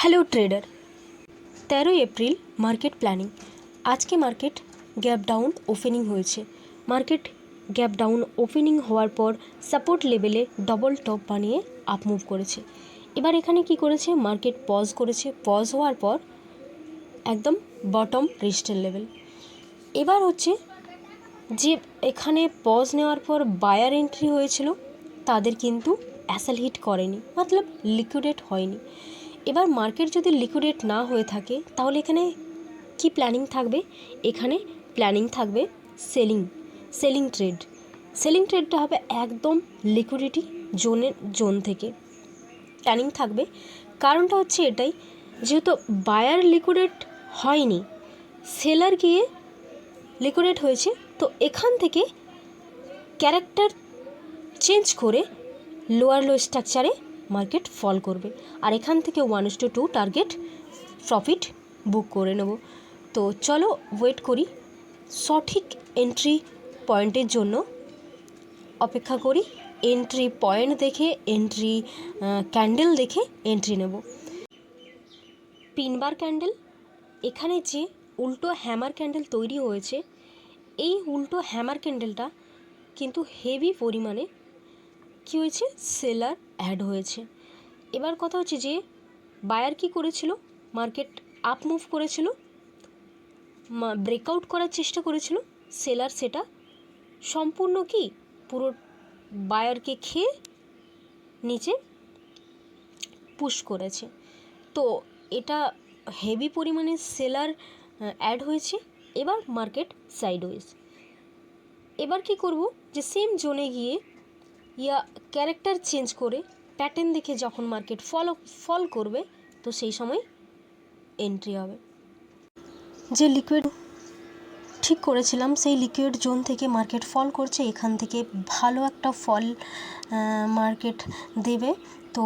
Hello trader, 13 April market planning. আজকে market gap down opening হয়েছে। Market gap down opening হওয়ার পর support লেভেলে ডবল টপ বানিয়ে আপ মুভ করেছে। এবার এখানে কি করেছে, মার্কেট পজ করেছে। পজ হওয়ার পর একদম বটম রেজিস্ট্যান্স লেভেল। এবার হচ্ছে যে এখানে পজ নেওয়ার পর বায়ার এন্ট্রি হয়েছিল তাদের কিন্তু অ্যাসেল হিট করেনি, মতলব লিকুইডেট হয়নি। এবার মার্কেট যদি লিকুইডেট না হয়ে থাকে তাহলে এখানে কি প্ল্যানিং থাকবে? এখানে প্ল্যানিং থাকবে সেলিং ট্রেড। সেলিং ট্রেডটা হবে একদম লিকুইডিটি জোন থেকে প্ল্যানিং থাকবে। কারণটা হচ্ছে এটাই, যেহেতু বায়ার লিকুইডেট হয়নি, সেলার গিয়ে লিকুইডেট হয়েছে, তো এখান থেকে ক্যারেক্টার চেঞ্জ করে লোয়ার লো স্ট্রাকচারে মার্কেট ফল করবে। আর এখান থেকে 1:2 টার্গেট প্রফিট বুক করে নেব। তো চলো ওয়েট করি, সঠিক এন্ট্রি পয়েন্টের জন্য অপেক্ষা করি। এন্ট্রি পয়েন্ট দেখে, এন্ট্রি ক্যান্ডেল দেখে এন্ট্রি নেব। পিনবার ক্যান্ডেল, এখানে যে উল্টো হ্যামার ক্যান্ডেল তৈরি হয়েছে, এই উল্টো হ্যামার ক্যান্ডেলটা কিন্তু হেভি পরিমাণে কী হয়েছে, সেলার অ্যাড হয়েছে। এবার কথা হচ্ছে যে বায়ার কি করেছিল, মার্কেট আপ মুভ করেছিল, ব্রেকআউট করার চেষ্টা করেছিল, সেলার সেটা সম্পূর্ণ কি পুরো বায়ারকে খেয়ে নিচে পুশ করেছে। তো এটা হেভি পরিমাণে সেলার অ্যাড হয়েছে। এবার মার্কেট সাইডওয়েজ। এবার কি করব, যে সেম জোনে গিয়ে ক্যারেক্টার চেঞ্জ করে প্যাটার্ন দেখে যখন মার্কেট ফল করবে, তো সেই সময় এন্ট্রি হবে। যে লিকুইড ঠিক করেছিলাম সেই লিকুইড জোন থেকে মার্কেট ফল করছে, এখান থেকে ভালো একটা ফল মার্কেট দেবে। তো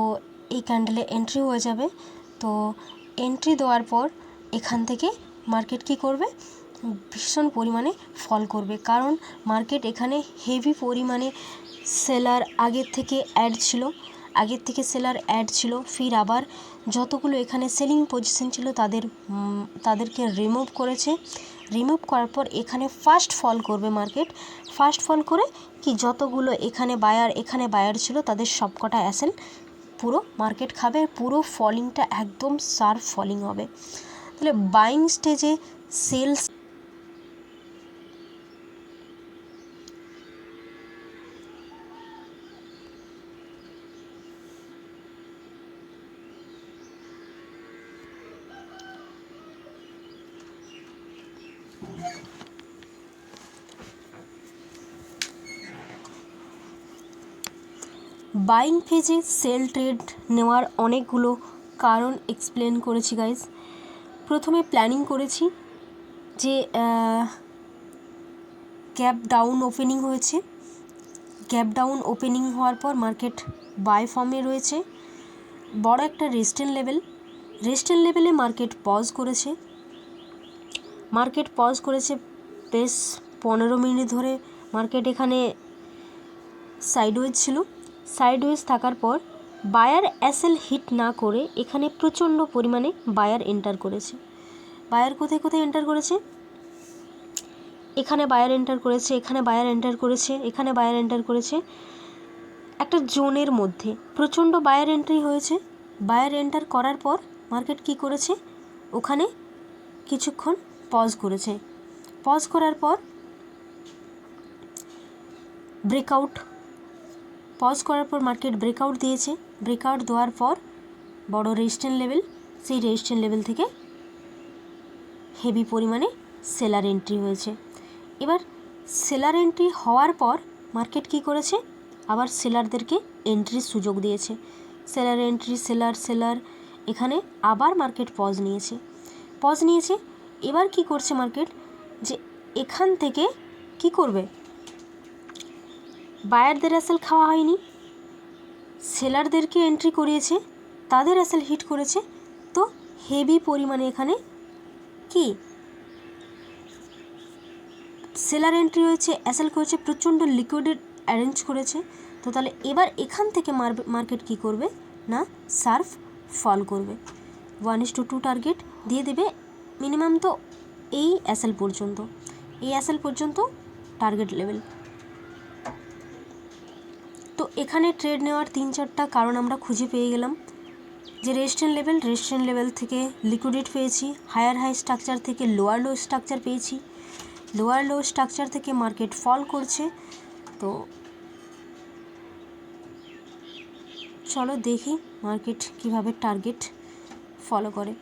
এই ক্যান্ডেলে এন্ট্রি হয়ে যাবে। তো এন্ট্রি দেওয়ার পর এখান থেকে মার্কেট কি করবে, ভীষণ পরিমাণে ফল করবে। কারণ মার্কেট এখানে হেভি পরিমাণে সেলার আগের থেকে সেলার অ্যাড ছিল। ফির আবার যতগুলো এখানে সেলিং পজিশন ছিল তাদেরকে রিমুভ করেছে। রিমুভ করার পর এখানে ফার্স্ট ফল করবে মার্কেট। ফার্স্ট ফল করে কি যতগুলো এখানে বায়ার ছিল তাদের সবকটা অ্যাসেল পুরো মার্কেট খাবে। পুরো ফলিংটা একদম শার্প ফলিং হবে। তাহলে বাইং স্টেজে সেলস বাইং ফেজে সেল ট্রেড নেওয়ার অনেকগুলো কারণ এক্সপ্লেন করেছি গাইজ। প্রথমে প্ল্যানিং করেছি যে গ্যাপ ডাউন ওপেনিং হয়েছে। গ্যাপ ডাউন ওপেনিং হওয়ার পর মার্কেট বাই ফর্মে রয়েছে। বড় একটা রেজিস্ট্যান্স লেভেলে মার্কেট পজ করেছে বেশ 15 মিনিট ধরে। মার্কেট এখানে সাইডওয়েজ থাকার পর বায়ার অ্যাসেল হিট না করে এখানে প্রচণ্ড পরিমাণে বায়ার এন্টার করেছে। বায়ার কোথায় এন্টার করেছে? এখানে বায়ার এন্টার করেছে, এখানে বায়ার এন্টার করেছে। একটা জোনের মধ্যে প্রচণ্ড বায়ার এন্ট্রি হয়েছে। বায়ার এন্টার করার পর মার্কেট কি করেছে, ওখানে কিছুক্ষণ পজ করেছে। পজ করার পর মার্কেট ব্রেকআউট দিয়েছে। ব্রেকআউট দেওয়ার পর বড় রেজিস্ট্যান্স লেভেল, সেই রেজিস্ট্যান্স লেভেল থেকে হেভি পরিমাণে সেলার এন্ট্রি হয়েছে। এবার সেলার এন্ট্রি হওয়ার পর মার্কেট কি করেছে, আবার সেলারদেরকে এন্ট্রির সুযোগ দিয়েছে। সেলার এখানে আবার মার্কেট পজ নিয়েছে। এবার কি করছে মার্কেট, যে এখান থেকে কি করবে, বায়ারদের অ্যাসেল খাওয়া হয়নি, সেলারদেরকে এন্ট্রি করিয়েছে, তাদের অ্যাসেল হিট করেছে। তো হেভি পরিমাণে এখানে কি সেলার এন্ট্রি হয়েছে, অ্যাসেল করেছে, প্রচণ্ড লিকুইডেড অ্যারেঞ্জ করেছে। তো তাহলে এবার এখান থেকে মার্কেট কি করবে না, শার্প ফল করবে। 1:2 টার্গেট দিয়ে দেবে মিনিমাম। তো এই এসএল পর্যন্ত, এই এসএল পর্যন্ত টার্গেট লেভেল। তো এখানে ট্রেড নেওয়ার 3-4টা কারণ আমরা খুঁজে পেয়ে গেলাম, যে রেজিস্ট্যান্স লেভেল থেকে লিকুইডেট পেয়েছি, হায়ার হাই স্ট্রাকচার থেকে লোয়ার লো স্ট্রাকচার পেয়েছি, লোয়ার লো স্ট্রাকচার থেকে মার্কেট ফল করছে। তো চলো দেখি মার্কেট কিভাবে টার্গেট ফলো করে।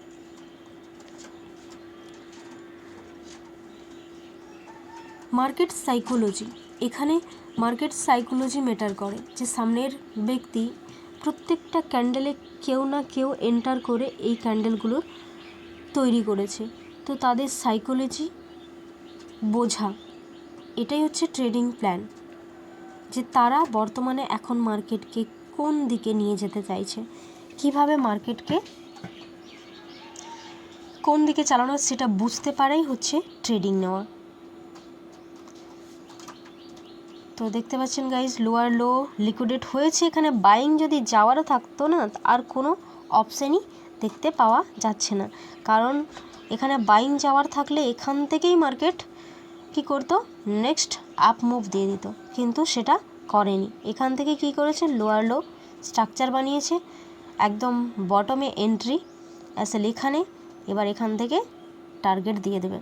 মার্কেট সাইকোলজি, এখানে মার্কেট সাইকোলজি ম্যাটার করে, যে সামনের ব্যক্তি প্রত্যেকটা ক্যান্ডেলে কেউ না কেউ এন্টার করে এই ক্যান্ডেলগুলোর তৈরি করেছে। তো তাদের সাইকোলজি বোঝা, এটাই হচ্ছে ট্রেডিং প্ল্যান, যে তারা বর্তমানে এখন মার্কেটকে কোন দিকে নিয়ে যেতে চাইছে, কিভাবে মার্কেটকে কোন দিকে চালানো, সেটা বুঝতে পারাই হচ্ছে ট্রেডিং নেওয়া। তো দেখতে পাচ্ছেন গাইজ, লোয়ার লো লিকুইডেট হয়েছে। এখানে বাইং যদি যাওয়ারও থাকতো না, আর কোনো অপশানই দেখতে পাওয়া যাচ্ছে না, কারণ এখানে বাইং যাওয়ার থাকলে এখান থেকেই মার্কেট কি করতো, নেক্সট আপ মুভ দিয়ে দিত, কিন্তু সেটা করেনি। এখান থেকে কি করেছে, লোয়ার লো স্ট্রাকচার বানিয়েছে, একদম বটমে এন্ট্রি আসলে এখানে, এবার এখান থেকে টার্গেট দিয়ে দেবে।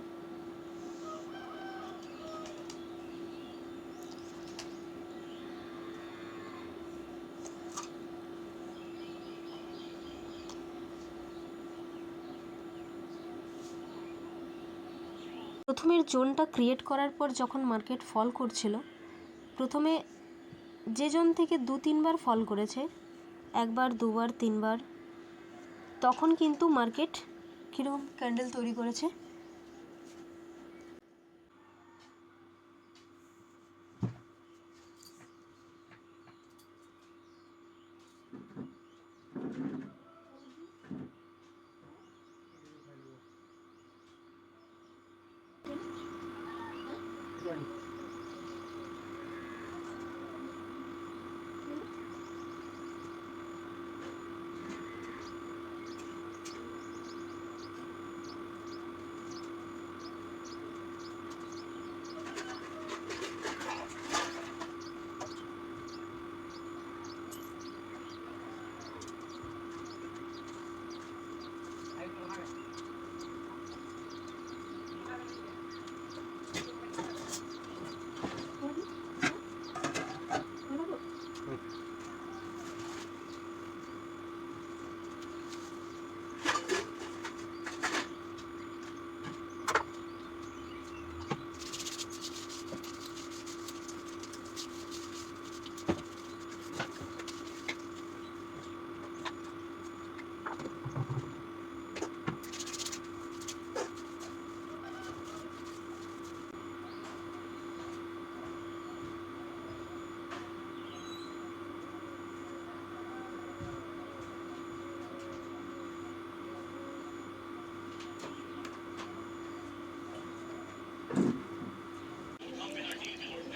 প্রথমের জোনটা ক্রিয়েট করার পর যখন মার্কেট ফল করছিল, প্রথমে যে জোন থেকে 2-3 বার ফল করেছে, 1বার 2বার 3বার, তখন কিন্তু মার্কেট কীরকম ক্যান্ডেল তৈরি করেছে,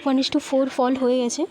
ওয়ান ইস টু ফোর ফল হয়ে গেছে।